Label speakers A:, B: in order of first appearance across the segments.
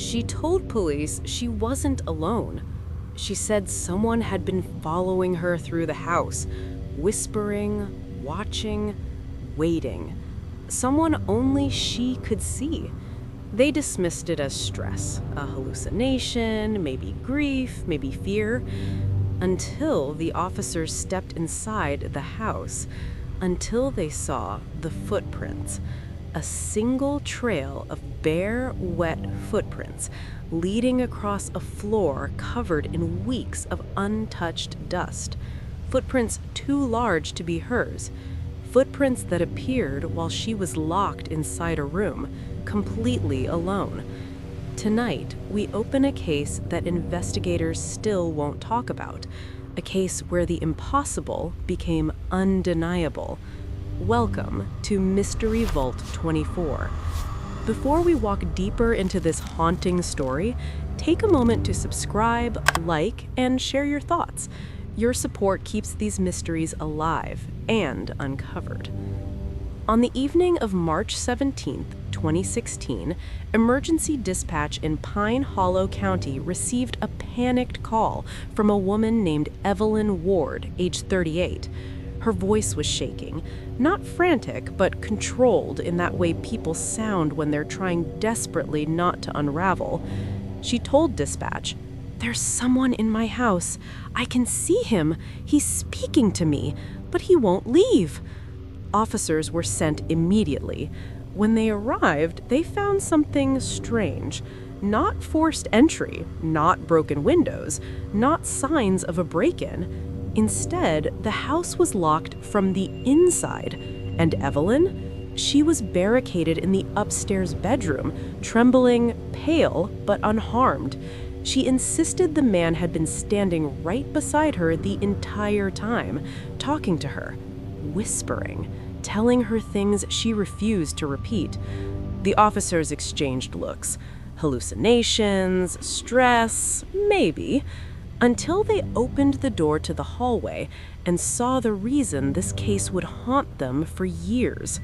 A: She told police she wasn't alone. She said someone had been following her through the house, whispering, watching, waiting. Someone only she could see. They dismissed it as stress, a hallucination, maybe grief, maybe fear, until the officers stepped inside the house, until they saw the footprints. A single trail of bare, wet footprints leading across a floor covered in weeks of untouched dust. Footprints too large to be hers. Footprints that appeared while she was locked inside a room, completely alone. Tonight, we open a case that investigators still won't talk about, a case where the impossible became undeniable. Welcome to Mystery Vault 24. Before we walk deeper into this haunting story, take a moment to subscribe, like, and share your thoughts. Your support keeps these mysteries alive and uncovered. On the evening of March 17th, 2016, emergency dispatch in Pine Hollow County received a panicked call from a woman named Evelyn Ward, age 38. Her voice was shaking, not frantic, but controlled in that way people sound when they're trying desperately not to unravel. She told dispatch, "There's someone in my house. I can see him. He's speaking to me, but he won't leave." Officers were sent immediately. When they arrived, they found something strange. Not forced entry, not broken windows, not signs of a break-in. Instead, the house was locked from the inside, and Evelyn? She was barricaded in the upstairs bedroom, trembling, pale, but unharmed. She insisted the man had been standing right beside her the entire time, talking to her, whispering, telling her things she refused to repeat. The officers exchanged looks. Hallucinations, stress, maybe, until they opened the door to the hallway and saw the reason this case would haunt them for years.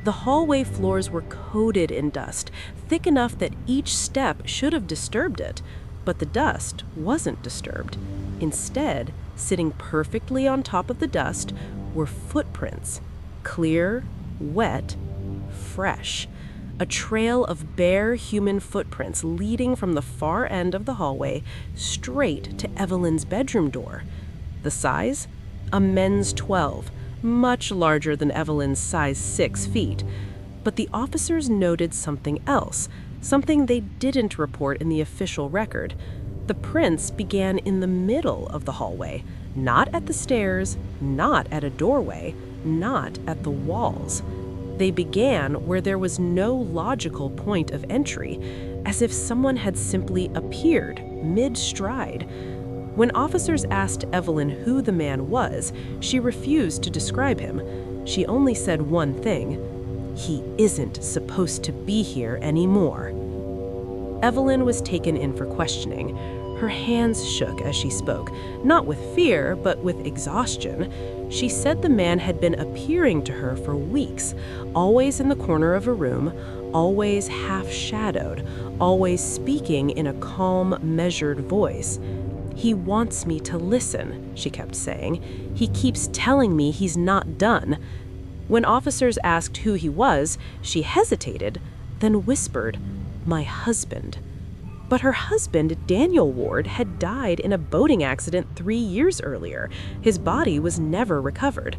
A: The hallway floors were coated in dust, thick enough that each step should have disturbed it, but the dust wasn't disturbed. Instead, sitting perfectly on top of the dust were footprints, clear, wet, fresh. A trail of bare human footprints leading from the far end of the hallway straight to Evelyn's bedroom door. The size? A men's 12, much larger than Evelyn's size 6 feet. But the officers noted something else, something they didn't report in the official record. The prints began in the middle of the hallway, not at the stairs, not at a doorway, not at the walls. They began where there was no logical point of entry, as if someone had simply appeared mid-stride. When officers asked Evelyn who the man was, she refused to describe him. She only said one thing: "He isn't supposed to be here anymore." Evelyn was taken in for questioning. Her hands shook as she spoke, not with fear, but with exhaustion. She said the man had been appearing to her for weeks, always in the corner of a room, always half-shadowed, always speaking in a calm, measured voice. "He wants me to listen," she kept saying. "He keeps telling me he's not done." When officers asked who he was, she hesitated, then whispered, "My husband." But her husband, Daniel Ward, had died in a boating accident 3 years earlier. His body was never recovered.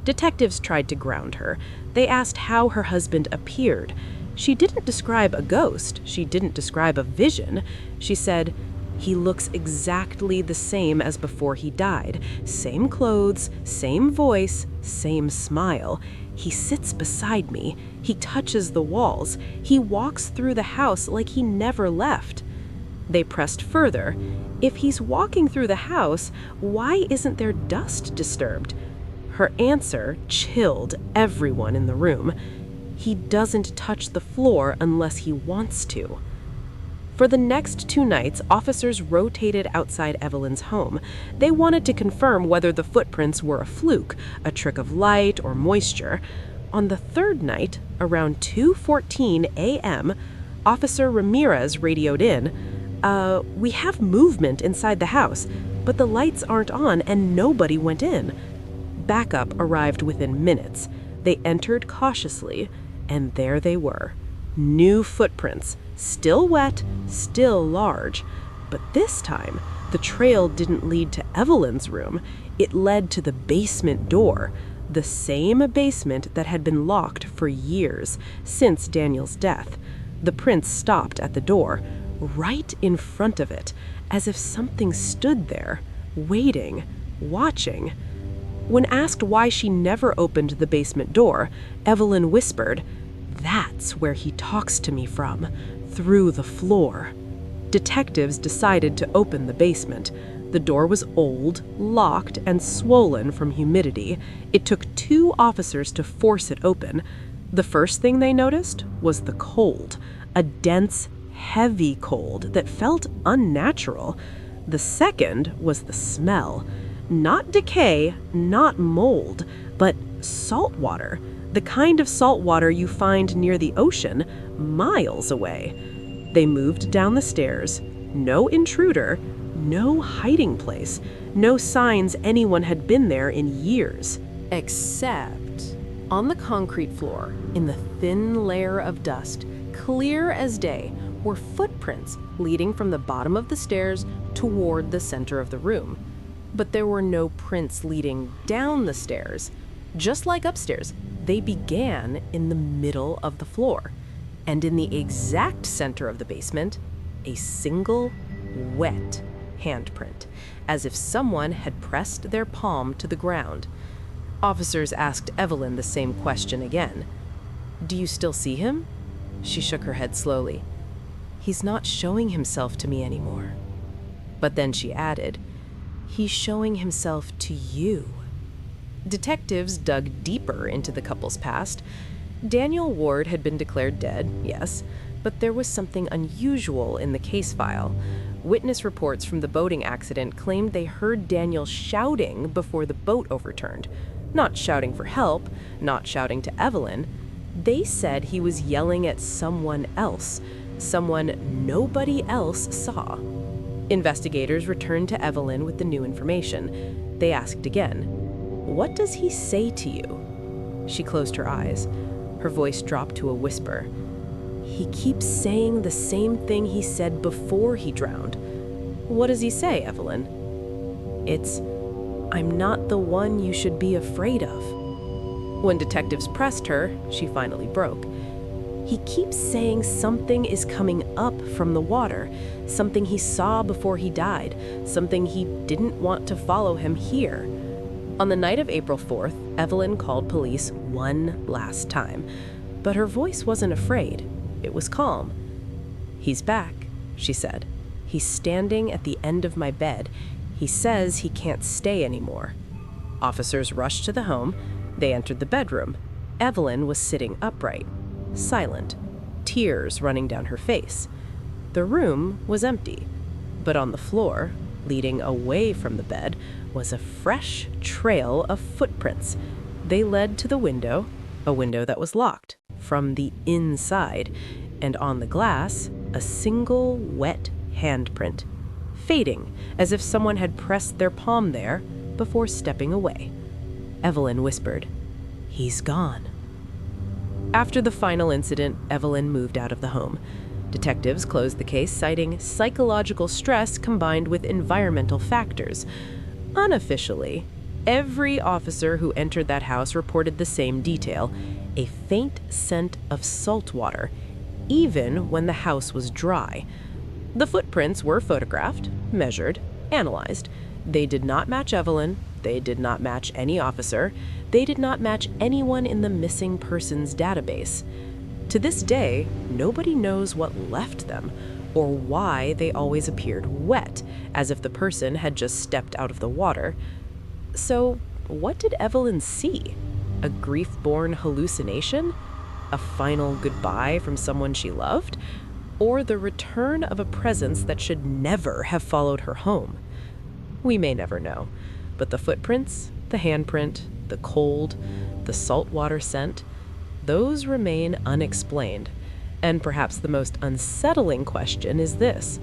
A: Detectives tried to ground her. They asked how her husband appeared. She didn't describe a ghost. She didn't describe a vision. She said, "He looks exactly the same as before he died. Same clothes, same voice, same smile. He sits beside me. He touches the walls. He walks through the house like he never left." They pressed further. If he's walking through the house, why isn't there dust disturbed? Her answer chilled everyone in the room. He doesn't touch the floor unless he wants to. For the next 2 nights, officers rotated outside Evelyn's home. They wanted to confirm whether the footprints were a fluke, a trick of light or moisture. On the 3rd night, around 2:14 a.m., Officer Ramirez radioed in, "We have movement inside the house, but the lights aren't on and nobody went in." Backup arrived within minutes. They entered cautiously, and there they were. New footprints, still wet, still large. But this time, the trail didn't lead to Evelyn's room. It led to the basement door, the same basement that had been locked for years, since Daniel's death. The prints stopped at the door, right in front of it, as if something stood there, waiting, watching. When asked why she never opened the basement door, Evelyn whispered, "That's where he talks to me from, through the floor." Detectives decided to open the basement. The door was old, locked, and swollen from humidity. It took 2 officers to force it open. The first thing they noticed was the cold, a dense, heavy cold that felt unnatural. The second was the smell. Not decay, not mold, but salt water. The kind of salt water you find near the ocean, miles away. They moved down the stairs. No intruder, no hiding place, no signs anyone had been there in years. Except on the concrete floor, in the thin layer of dust, clear as day, were footprints leading from the bottom of the stairs toward the center of the room. But there were no prints leading down the stairs. Just like upstairs, they began in the middle of the floor. And in the exact center of the basement, a single, wet handprint, as if someone had pressed their palm to the ground. Officers asked Evelyn the same question again. "Do you still see him?" She shook her head slowly. "He's not showing himself to me anymore." But then she added, "He's showing himself to you." Detectives dug deeper into the couple's past. Daniel Ward had been declared dead, yes, but there was something unusual in the case file. Witness reports from the boating accident claimed they heard Daniel shouting before the boat overturned. Not shouting for help, not shouting to Evelyn. They said he was yelling at someone else, someone nobody else saw. Investigators returned to Evelyn with the new information. They asked again, "What does he say to you?" She closed her eyes. Her voice dropped to a whisper. "He keeps saying the same thing he said before he drowned." "What does he say, Evelyn?" "It's, 'I'm not the one you should be afraid of.'" When detectives pressed her, she finally broke. "He keeps saying something is coming up from the water, something he saw before he died, something he didn't want to follow him here." On the night of April 4th, Evelyn called police one last time, but her voice wasn't afraid. It was calm. "He's back," she said. "He's standing at the end of my bed. He says he can't stay anymore." Officers rushed to the home. They entered the bedroom. Evelyn was sitting upright, silent, tears running down her face. The room was empty, but on the floor, leading away from the bed, was a fresh trail of footprints. They led to the window, a window that was locked from the inside, and on the glass, a single wet handprint, fading as if someone had pressed their palm there before stepping away. Evelyn whispered, "He's gone." After the final incident, Evelyn moved out of the home. Detectives closed the case, citing psychological stress combined with environmental factors. Unofficially, every officer who entered that house reported the same detail, a faint scent of salt water, even when the house was dry. The footprints were photographed, measured, analyzed. They did not match Evelyn. They did not match any officer. They did not match anyone in the missing persons database. To this day, nobody knows what left them or why they always appeared wet, as if the person had just stepped out of the water. So, what did Evelyn see? A grief-born hallucination? A final goodbye from someone she loved? Or the return of a presence that should never have followed her home? We may never know, but the footprints, the handprint, the cold, the saltwater scent, those remain unexplained, And perhaps the most unsettling question is this: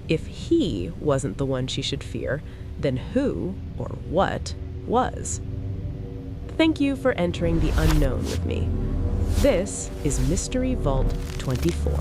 A: if he wasn't the one she should fear, then who or what was? Thank you for entering the unknown with me. This is Mystery Vault 24.